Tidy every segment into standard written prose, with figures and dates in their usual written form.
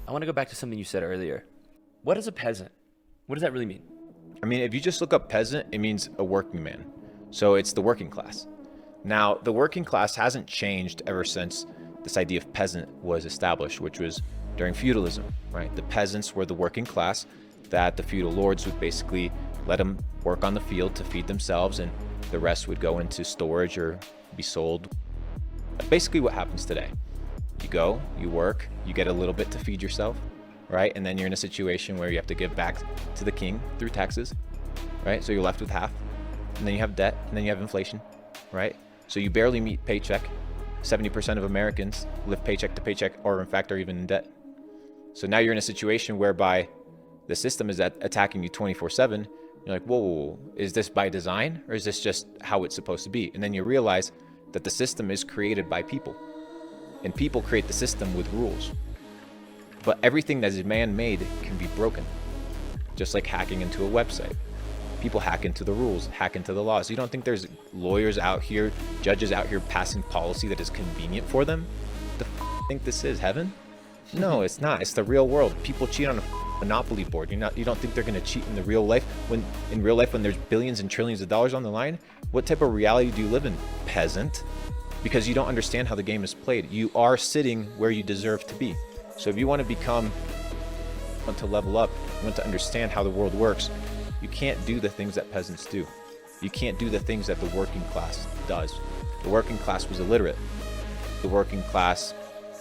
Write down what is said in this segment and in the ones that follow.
I want to go back to something you said earlier. What is a peasant? What does that really mean? I mean, if you just look up peasant, it means a working man. So it's the working class. Now, the working class hasn't changed ever since this idea of peasant was established, which was during feudalism, right? The peasants were the working class that the feudal lords would basically let them work on the field to feed themselves, and the rest would go into storage or be sold. Basically what happens today. You go, you work, you get a little bit to feed yourself, right? And then you're in a situation where you have to give back to the king through taxes, right? So you're left with half, and then you have debt, and then you have inflation, right? So you barely meet paycheck. 70% of Americans live paycheck to paycheck, or in fact are even in debt. So now you're in a situation whereby the system is attacking you 24/7. You're like, whoa, is this by design, or is this just how it's supposed to be? And then you realize that the system is created by people, and people create the system with rules. But everything that is man-made can be broken, just like hacking into a website. People hack into the rules, hack into the laws. You don't think there's lawyers out here, judges out here passing policy that is convenient for them? The think this is heaven? No, it's not. It's the real world. People cheat on a Monopoly board. You don't think they're going to cheat in the real life when there's billions and trillions of dollars on the line? What type of reality do you live in, peasant? Because you don't understand how the game is played. You are sitting where you deserve to be. So if you want to level up, you want to understand how the world works, you can't do the things that peasants do. You can't do the things that the working class does. The working class was illiterate. The working class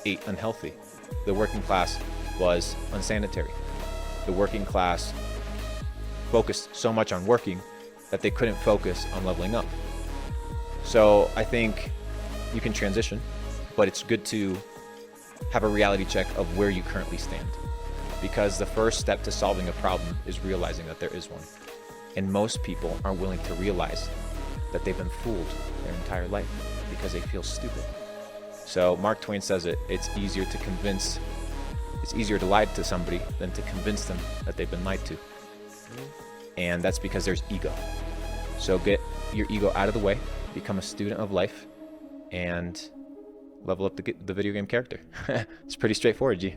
ate unhealthy. The working class was unsanitary. The working class focused so much on working that they couldn't focus on leveling up. So I think you can transition, but it's good to have a reality check of where you currently stand. Because the first step to solving a problem is realizing that there is one. And most people aren't willing to realize that they've been fooled their entire life because they feel stupid. So Mark Twain says it's easier to lie to somebody than to convince them that they've been lied to. And that's because there's ego. So get your ego out of the way, become a student of life, and level up the video game character. It's pretty straightforward, G.